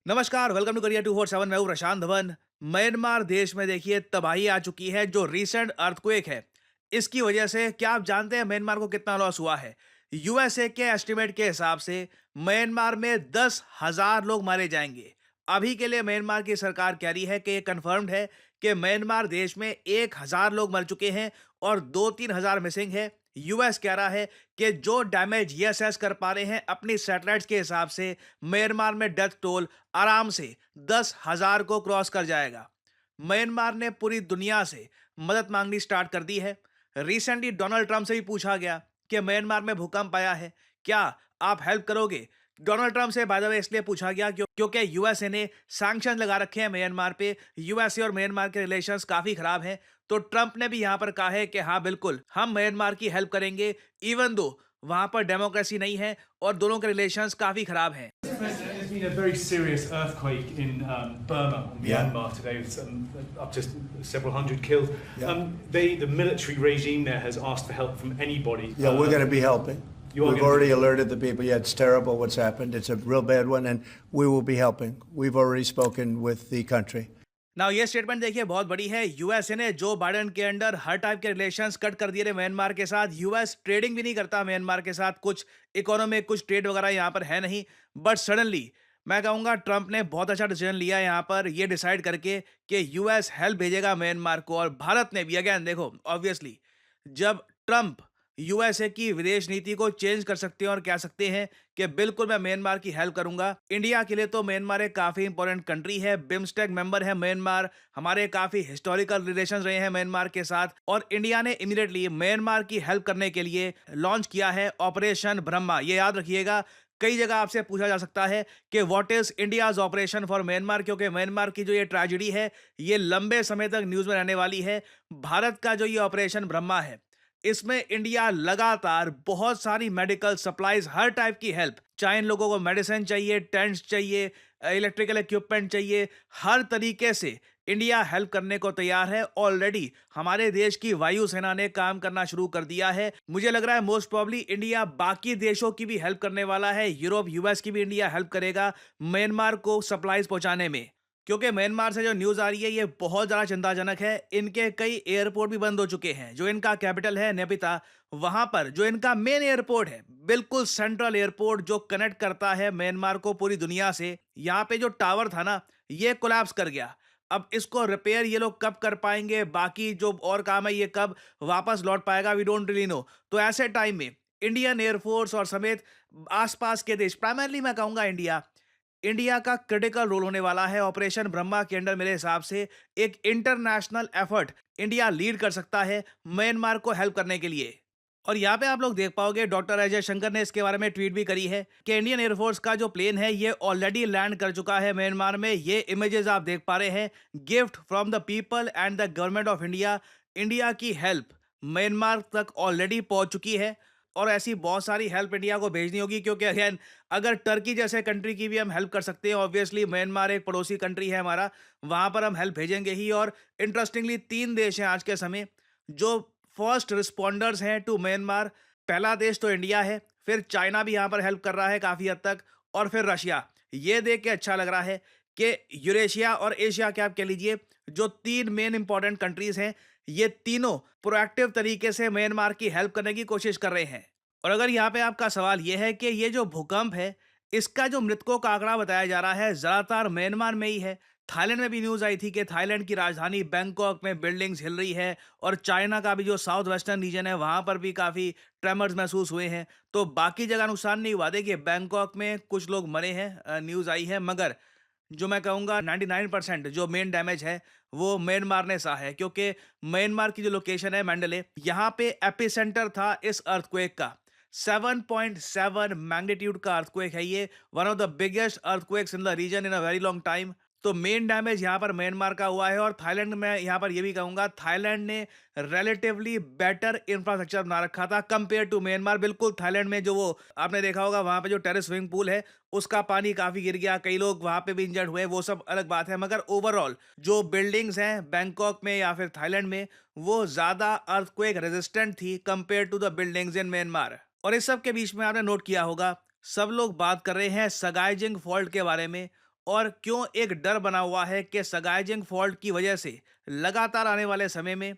नमस्कार, welcome to career 247। मैं हूं प्रशांत धवन। म्यांमार देश में देखिए तबाही आ चुकी है। जो रीसेंट अर्थक्वेक है, इसकी वजह से क्या आप जानते हैं म्यांमार को कितना लॉस हुआ है? यूएसए के एस्टिमेट के हिसाब से म्यांमार में 10,000 लोग मारे जाएंगे। अभी के लिए म्यांमार की सरकार कह रही है कि ये कंफर्म्ड है कि म्यांमार देश में 1,000 लोग मर चुके हैं और 2-3 हज़ार मिसिंग है। यूएस कह रहा है कि जो डैमेज ये असेस कर पा रहे हैं अपनी सैटेलाइट्स के हिसाब से, म्यांमार में डेथ टोल आराम से 10,000 को क्रॉस कर जाएगा। म्यांमार ने पूरी दुनिया से मदद मांगनी स्टार्ट कर दी है। रिसेंटली डोनाल्ड ट्रंप से भी पूछा गया कि म्यांमार में भूकंप आया है, क्या आप हेल्प करोगे? डोनाल्ड ट्रंप से बाय द वे इसलिए पूछा गया क्योंकि यूएसए ने सैंक्शन लगा रखे हैं म्यांमार पे। यूएसए और म्यांमार के रिलेशंस काफी खराब हैं, तो ट्रंप ने भी यहां पर कहा है कि हाँ बिल्कुल हम म्यांमार की हेल्प करेंगे, इवन दो वहां पर डेमोक्रेसी नहीं है और दोनों के रिलेशंस काफी खराब हैं। There's been a very serious earthquake in Burma, Myanmar today, with up to several hundred killed. Yeah. The military regime there has asked for help from anybody. Yeah, we're going to be helping. You are We've gonna already be- alerted the people. Yeah, it's terrible what's happened. It's a real bad one, and we will be helping. We've already spoken with the country. Now ये statement देखिए बहुत बड़ी है। USA ने Joe Biden के under her type के relations cut कर दिए थे म्यांमार के साथ। यूएस ट्रेडिंग भी नहीं करता म्यांमार के साथ, कुछ इकोनॉमिक कुछ ट्रेड वगैरह यहाँ पर है नहीं। बट सडनली मैं कहूँगा ट्रंप ने बहुत अच्छा डिसीजन लिया यहाँ पर, ये डिसाइड करके कि यूएस हेल्प भेजेगा म्यांमार को। और भारत ने भी अगेन देखो, ऑब्वियसली जब ट्रंप यूएसए की विदेश नीति को चेंज कर सकते हैं और कह सकते हैं कि बिल्कुल मैं म्यांमार की हेल्प करूंगा। इंडिया के लिए तो म्यांमार एक काफी इंपॉर्टेंट कंट्री है, बिम्स्टेक मेंबर है म्यांमार, हमारे काफी हिस्टोरिकल रिलेशंस रहे हैं म्यांमार के साथ। और इंडिया ने इमीडिएटली म्यांमार की हेल्प करने के लिए लॉन्च किया है ऑपरेशन ब्रह्मा। ये याद रखिएगा, कई जगह आपसे पूछा जा सकता है कि what is India's operation for Myanmar, क्योंकि म्यांमार की जो ये ट्रेजेडी है ये लंबे समय तक न्यूज में रहने वाली है। भारत का जो ये ऑपरेशन ब्रह्मा है, इसमें इंडिया लगातार बहुत सारी मेडिकल सप्लाईज, हर टाइप की हेल्प, चाहे इन लोगों को मेडिसिन चाहिए, टेंट्स चाहिए, इलेक्ट्रिकल इक्विपमेंट चाहिए, हर तरीके से इंडिया हेल्प करने को तैयार है। ऑलरेडी हमारे देश की वायुसेना ने काम करना शुरू कर दिया है। मुझे लग रहा है मोस्ट प्रोबब्ली इंडिया बाकी देशों की भी हेल्प करने वाला है। यूरोप, यूएस की भी इंडिया हेल्प करेगा म्यांमार को सप्लाईज पहुंचाने में। क्योंकि म्यांमार से जो न्यूज आ रही है ये बहुत ज्यादा चिंताजनक है। इनके कई एयरपोर्ट भी बंद हो चुके हैं। जो इनका कैपिटल है नेपिता, वहां पर जो इनका मेन एयरपोर्ट है, बिल्कुल सेंट्रल एयरपोर्ट जो कनेक्ट करता है म्यांमार को पूरी दुनिया से, यहाँ पे जो टावर था ना, ये कोलैप्स कर गया। अब इसको रिपेयर ये लोग कब कर पाएंगे, बाकी जो और काम है ये कब वापस लौट पाएगा, वी डोंट रियली नो। तो ऐसे टाइम में इंडियन एयरफोर्स और समेत आसपास के देश, प्राइमरली मैं कहूंगा इंडिया, इंडिया का क्रिटिकल रोल होने वाला है ऑपरेशन ब्रह्मा के अंडर। मेरे हिसाब से एक इंटरनेशनल एफर्ट इंडिया लीड कर सकता है म्यांमार को हेल्प करने के लिए। और यहाँ पे आप लोग देख पाओगे डॉक्टर अजय शंकर ने इसके बारे में ट्वीट भी करी है कि इंडियन एयरफोर्स का जो प्लेन है ये ऑलरेडी लैंड कर चुका है म्यांमार में। ये इमेजेस आप देख पा रहे हैं, gift from the people and the government of India. India की हेल्प म्यांमार तक ऑलरेडी पहुंच चुकी है और ऐसी बहुत सारी हेल्प इंडिया को भेजनी होगी, क्योंकि अगेन अगर टर्की जैसे कंट्री की भी हम हेल्प कर सकते हैं, ऑब्वियसली म्यांमार एक पड़ोसी कंट्री है हमारा, वहां पर हम हेल्प भेजेंगे ही। और इंटरेस्टिंगली 3 देश हैं आज के समय जो फर्स्ट रिस्पॉन्डर्स हैं टू म्यांमार। पहला देश तो इंडिया है, फिर चाइना भी यहाँ पर हेल्प कर रहा है काफी हद तक, और फिर रशिया। ये देख के अच्छा लग रहा है कि यूरेशिया और एशिया के आप कह लीजिए जो 3 मेन इंपॉर्टेंट कंट्रीज हैं, ये तीनों प्रोएक्टिव तरीके से म्यांमार की हेल्प करने की कोशिश कर रहे हैं। और अगर यहाँ पे आपका सवाल ये है कि ये जो भूकंप है, इसका जो मृतकों का आंकड़ा बताया जा रहा है ज्यादातर म्यांमार में ही है। थाईलैंड में भी न्यूज आई थी कि थाईलैंड की राजधानी बैंकॉक में बिल्डिंग्स हिल रही है, और चाइना का भी जो साउथ वेस्टर्न रीजन है वहां पर भी काफी ट्रेमर्स महसूस हुए हैं। तो बाकी जगह नुकसान नहीं हुआ। देखिए बैंकॉक में कुछ लोग मरे हैं, न्यूज आई है, मगर जो मैं कहूँगा 99% जो मेन डैमेज है वो म्यांमार ने सहा है। क्योंकि म्यांमार की जो लोकेशन है मैंडले, यहाँ पे एपिसेंटर था इस अर्थक्वेक का। 7.7 मैग्नीट्यूड का अर्थक्वेक है ये, one of the biggest earthquakes in the region in a very long time. तो मेन डैमेज यहाँ पर म्यांमार का हुआ है। और थाईलैंड में यहाँ पर ये भी कहूंगा, थाईलैंड ने रिलेटिवली बेटर इंफ्रास्ट्रक्चर बना रखा था कंपेयर टू म्यांमार। बिल्कुल थाईलैंड में जो वो आपने देखा होगा वहां पे जो टेरेस स्विमिंग पूल है उसका पानी काफी गिर गया, कई लोग वहां पे भी इंजर्ड हुए, वो सब अलग बात है। मगर ओवरऑल जो बिल्डिंग्स हैं बैंकॉक में या फिर थाईलैंड में, वो ज्यादा अर्थक्वेक रेजिस्टेंट थी compare to the buildings in Myanmar. और इस सब के बीच में आपने नोट किया होगा सब लोग बात कर रहे हैं सगाईजिंग फॉल्ट के बारे में। और क्यों एक डर बना हुआ है कि सगाइजिंग फॉल्ट की वजह से लगातार आने वाले समय में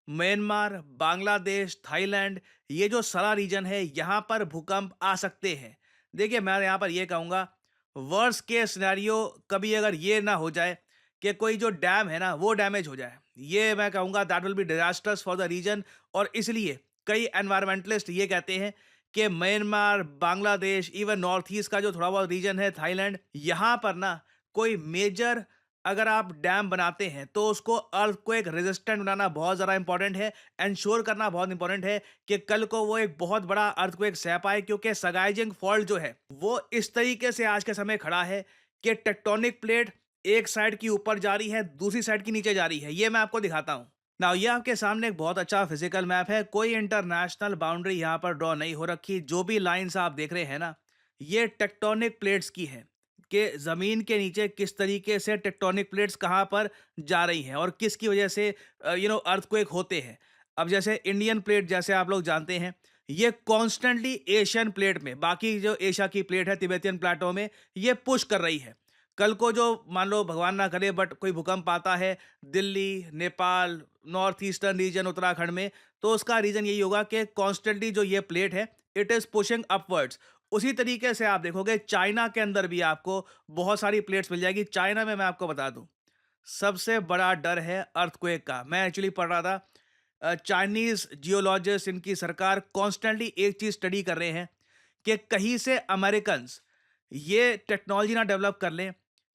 म्यांमार, बांग्लादेश, थाईलैंड, ये जो सारा रीजन है यहाँ पर भूकंप आ सकते हैं। देखिए मैं यहाँ पर ये कहूँगा, वर्स्ट केस सिनेरियो कभी अगर ये ना हो जाए कि कोई जो डैम है ना वो डैमेज हो जाए, ये मैं कहूँगा that will be disasters for the region. और इसलिए कई एनवायरमेंटलिस्ट ये कहते हैं कि Myanmar, Bangladesh, even north east का जो थोड़ा बहुत रीजन है, थाईलैंड, यहाँ पर ना कोई मेजर अगर आप डैम बनाते हैं तो उसको अर्थक्वेक रेजिस्टेंट बनाना बहुत ज़्यादा इंपॉर्टेंट है। एंश्योर करना बहुत इंपॉर्टेंट है कि कल को वो एक बहुत बड़ा अर्थक्वेक सह पाए, क्योंकि सगाइजिंग फॉल्ट जो है वो इस तरीके से आज के समय खड़ा है कि टेक्टोनिक प्लेट एक साइड की ऊपर जा रही है, दूसरी साइड की नीचे जा रही है। ये मैं आपको दिखाता हूँ। नाउ ये आपके सामने एक बहुत अच्छा फिजिकल मैप है। कोई इंटरनेशनल बाउंड्री यहाँ पर ड्रॉ नहीं हो रखी। जो भी लाइंस आप देख रहे हैं ना, ये टेक्टोनिक प्लेट्स की है कि ज़मीन के नीचे किस तरीके से टेक्टोनिक प्लेट्स कहाँ पर जा रही हैं और किसकी वजह से अर्थक्वेक होते हैं। अब जैसे इंडियन प्लेट, जैसे आप लोग जानते हैं, ये कॉन्स्टेंटली एशियन प्लेट में, बाकी जो एशिया की प्लेट है तिब्बतियन प्लेटों में, ये पुश कर रही है। कल को जो मान लो भगवान ना करे बट कोई भूकंप आता है Delhi, Nepal, north eastern region, Uttarakhand में, तो उसका रीजन यही होगा कि कॉन्स्टेंटली जो ये प्लेट है इट इज पुशिंग अपवर्ड्स। उसी तरीके से आप देखोगे चाइना के अंदर भी आपको बहुत सारी प्लेट्स मिल जाएगी। चाइना में मैं आपको बता दूं, सबसे बड़ा डर है अर्थक्वेक का। मैं एक्चुअली पढ़ रहा था, चाइनीज जियोलॉजिस्ट, इनकी सरकार कॉन्स्टेंटली एक चीज स्टडी कर रहे हैं कि कहीं से अमेरिकन ये टेक्नोलॉजी ना डेवलप कर लें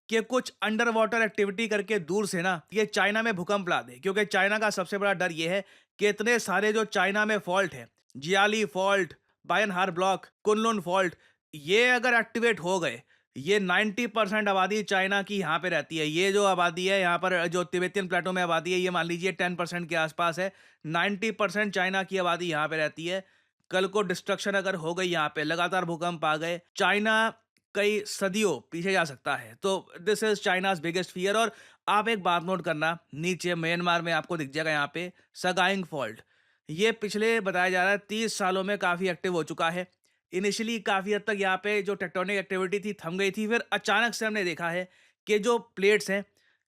कि कुछ अंडर वाटर एक्टिविटी करके दूर से ना ये चाइना में भूकंप ला दे। क्योंकि चाइना का सबसे बड़ा डर ये है कि इतने सारे जो चाइना में फॉल्ट है, जियाली फॉल्ट, बायनहार ब्लॉक, कुनलुन फॉल्ट, ये अगर एक्टिवेट हो गए, ये 90% आबादी चाइना की यहाँ पे रहती है। ये जो आबादी है यहाँ पर, जो तिब्बतियन प्लेटो में आबादी है, ये मान लीजिए 10% के आसपास है। 90% चाइना की आबादी यहाँ पे रहती है। कल को डिस्ट्रक्शन अगर हो गई, यहाँ पे लगातार भूकंप आ गए, चाइना कई सदियों पीछे जा सकता है। तो this is China's biggest fear. और आप एक बात नोट करना, नीचे म्यांमार में आपको दिख जाएगा यहाँ पे सगाइंग फॉल्ट। ये पिछले बताया जा रहा है 30 सालों में काफ़ी एक्टिव हो चुका है। इनिशियली काफ़ी हद तक यहाँ पे जो टेक्टोनिक एक्टिविटी थी थम गई थी, फिर अचानक से हमने देखा है कि जो प्लेट्स हैं,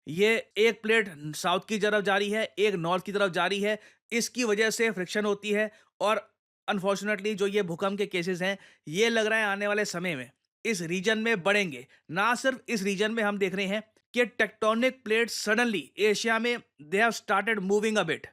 ये एक प्लेट साउथ की तरफ जा रही है, एक नॉर्थ की तरफ जा रही है। इसकी वजह से फ्रिक्शन होती है और अनफॉर्चुनेटली जो ये भूकंप के केसेस हैं, ये लग रहा है आने वाले समय में इस रीजन में बढ़ेंगे। ना सिर्फ इस रीजन में, हम देख रहे हैं कि टेक्टोनिक प्लेट्स सडनली एशिया में they have started moving a bit.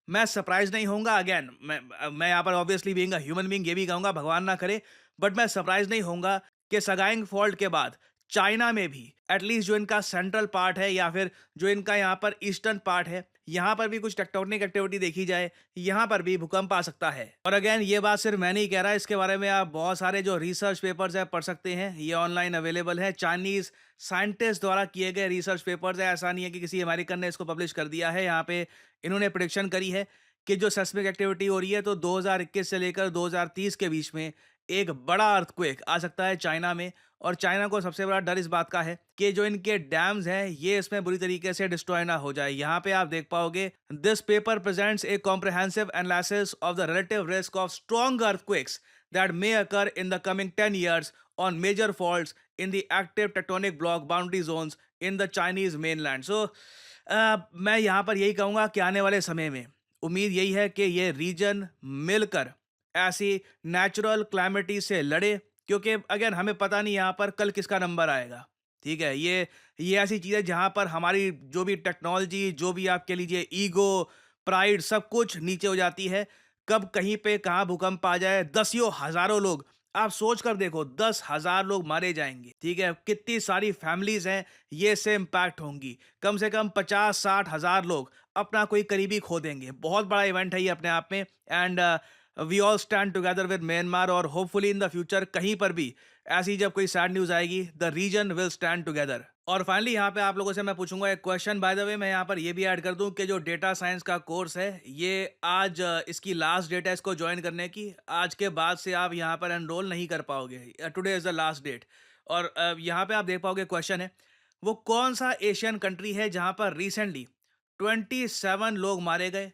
मैं सरप्राइज नहीं होऊंगा, अगेन मैं यहाँ पर obviously being a human being ये भी कहूंगा भगवान ना करे, बट मैं सरप्राइज नहीं होऊंगा कि सगाइंग फॉल्ट के बाद चाइना में भी एटलीस्ट जो इनका सेंट्रल पार्ट है या फिर जो इनका यहाँ पर ईस्टर्न पार्ट है, यहाँ पर भी कुछ टेक्टोनिक एक्टिविटी देखी जाए, यहाँ पर भी भूकंप आ सकता है। और अगेन ये बात सिर्फ मैं नहीं कह रहा, इसके बारे में आप बहुत सारे जो रिसर्च पेपर्स है पढ़ सकते हैं। ये ऑनलाइन अवेलेबल है, चाइनीज साइंटिस्ट द्वारा किए गए रिसर्च पेपर्स है। ऐसा नहीं है कि किसी अमेरिकन ने इसको पब्लिश कर दिया है। यहाँ पे इन्होंने प्रिडिक्शन करी है कि जो सेस्मिक एक्टिविटी हो रही है, तो 2021 से लेकर 2030 के बीच में एक बड़ा अर्थक्वेक आ सकता है चाइना में। और चाइना को सबसे बड़ा डर इस बात का है कि जो इनके डैम्स हैं ये इसमें बुरी तरीके से डिस्ट्रॉय ना हो जाए। यहाँ पे आप देख पाओगे, this paper presents A comprehensive analysis of the relative risk of strong earthquakes that may occur in the coming 10 years on major faults in the active tectonic block boundary zones in the Chinese mainland. So मैं यहाँ पर यही कहूँगा कि आने वाले समय में उम्मीद यही है कि ये रीजन मिलकर ऐसी नेचुरल क्लैमिटी से लड़े, क्योंकि अगेन हमें पता नहीं यहाँ पर कल किसका नंबर आएगा। ठीक है, ये ऐसी चीज़ है जहाँ पर हमारी जो भी टेक्नोलॉजी, जो भी आप कह लीजिए ईगो, प्राइड, सब कुछ नीचे हो जाती है। कब कहीं पे कहाँ भूकंप आ जाए, दसियों हजारों लोग, आप सोच कर देखो, 10,000 लोग मारे जाएंगे। ठीक है, कितनी सारी फैमिलीज हैं ये से इम्पैक्ट होंगी। कम से कम 50-60 हजार लोग अपना कोई करीबी खो देंगे। बहुत बड़ा इवेंट है ये अपने आप में। And we all stand together with Myanmar, और होपफुली इन द फ्यूचर कहीं पर भी ऐसी जब कोई सैड न्यूज आएगी, the region will stand together. और फाइनली यहाँ पे आप लोगों से मैं पूछूंगा एक क्वेश्चन। बाय द वे मैं यहाँ पर ये भी ऐड कर दूं कि जो डेटा साइंस का कोर्स है, ये आज इसकी लास्ट डेट है इसको ज्वाइन करने की। आज के बाद से आप यहाँ पर एनरोल नहीं कर पाओगे। Today is the last date. और यहाँ पे आप देख पाओगे, क्वेश्चन है वो कौन सा एशियन कंट्री है जहाँ पर रिसेंटली 27 लोग मारे गए,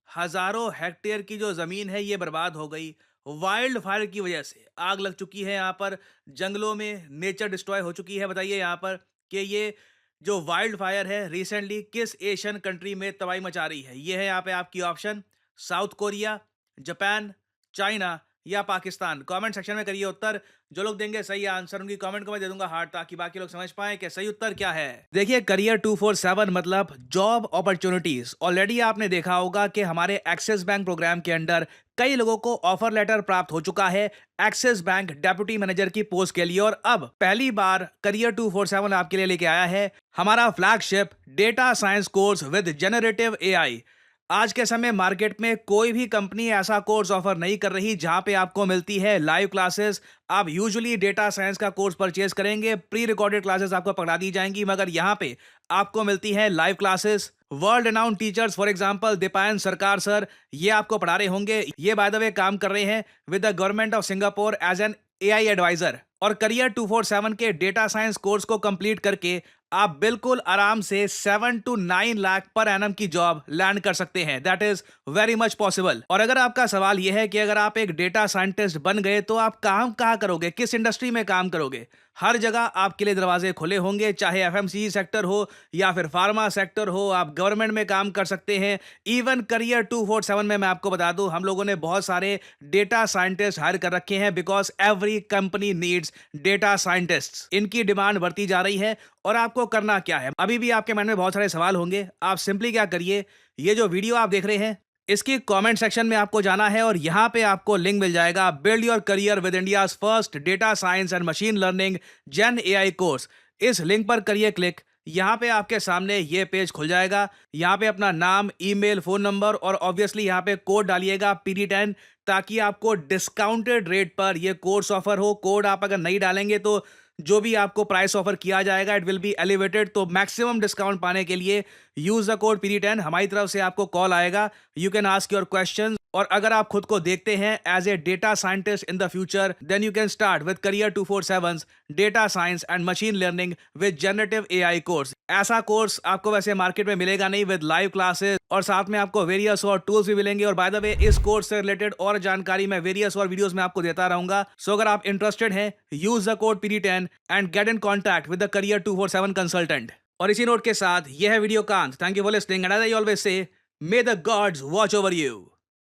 हजारों हेक्टेयर की जो जमीन है ये बर्बाद हो गई, वाइल्ड फायर की वजह से आग लग चुकी है, यहाँ पर जंगलों में नेचर डिस्ट्रॉय हो चुकी है। बताइए यहाँ पर कि ये जो वाइल्ड फायर है रिसेंटली किस एशियन कंट्री में तबाही मचा रही है। ये है यहाँ पे आपकी option, south Korea, Japan, China या पाकिस्तान। कमेंट सेक्शन में करिए उत्तर। जो लोग देंगे सही आंसर उनकी कमेंट को मैं दे दूंगा हार्ट, ताकि बाकी लोग समझ पाएं कि सही उत्तर क्या है। देखिए, करियर 247 मतलब जॉब अपॉर्चुनिटीज। ऑलरेडी आपने देखा होगा कि हमारे एक्सिस बैंक प्रोग्राम के अंडर कई लोगों को ऑफर लेटर प्राप्त हो चुका है एक्सिस बैंक डेप्यूटी मैनेजर की पोस्ट के लिए। और अब पहली बार करियर 247 आपके लिए लेके आया है हमारा flagship data science course with generative AI. आज के समय मार्केट में कोई भी कंपनी ऐसा कोर्स ऑफर नहीं कर रही जहां पे आपको मिलती है लाइव क्लासेस। आप यूजुअली डेटा साइंस का कोर्स परचेज करेंगे, प्री रिकॉर्डेड क्लासेस आपको पढ़ा दी जाएंगी, मगर यहां पे आपको मिलती है live classes. World renowned teachers for example Deepayan सरकार सर, ये आपको पढ़ा रहे होंगे। ये बाय द वे काम कर रहे हैं with the government of Singapore as an AI adviser. और करियर 247 के डेटा साइंस कोर्स को कंप्लीट करके आप बिल्कुल आराम से 7 to 9 लाख पर एनम की जॉब लैंड कर सकते हैं। That is very much possible. और अगर आपका सवाल यह है कि अगर आप एक डेटा साइंटिस्ट बन गए तो आप काम कहाँ करोगे, किस इंडस्ट्री में काम करोगे, हर जगह आपके लिए दरवाजे खुले होंगे। चाहे एफएमसीजी सेक्टर हो या फिर फार्मा सेक्टर हो, आप गवर्नमेंट में काम कर सकते हैं। इवन करियर 247 में मैं आपको बता दूं, हम लोगों ने बहुत सारे डेटा साइंटिस्ट हायर कर रखे हैं because every company needs data scientists. इनकी डिमांड बढ़ती जा रही है। और आपको करना क्या है, अभी भी आपके मन में बहुत सारे सवाल होंगे। आप सिंपली क्या करिए, ये जो वीडियो आप देख रहे हैं इसकी कमेंट सेक्शन में आपको जाना है और यहां पे आपको लिंक मिल जाएगा build your career with India's first data science and machine learning gen AI course. इस लिंक पर करिए क्लिक। यहाँ पे आपके सामने ये पेज खुल जाएगा। यहाँ पे अपना नाम, ईमेल, फोन नंबर और ऑब्वियसली यहाँ पे कोड डालिएगा PD10, ताकि आपको डिस्काउंटेड रेट पर ये कोर्स ऑफर हो। कोड आप अगर नहीं डालेंगे तो जो भी आपको प्राइस ऑफर किया जाएगा इट विल बी एलिवेटेड। तो मैक्सिमम डिस्काउंट पाने के लिए यूज द कोड PD10। हमारी तरफ से आपको कॉल आएगा, you can ask your question. और अगर आप खुद को देखते हैं as a data scientist in the future, then you can start with career 247 data science and machine learning with generative AI course. ऐसा कोर्स आपको वैसे मार्केट में मिलेगा नहीं, विद लाइव क्लासेस और साथ में आपको वेरियस और टूल्स भी मिलेंगे। और बाय द वे इस कोर्स से रिलेटेड और जानकारी मैं वेरियस और वीडियोस में आपको देता रहूंगा। सो अगर आप इंटरेस्टेड हैं, use the code PD10 and get in contact with the career 247 consultant. और इसी नोट के साथ यह है वीडियो का अंत। Thank you for listening and as I always say, may the gods watch over you.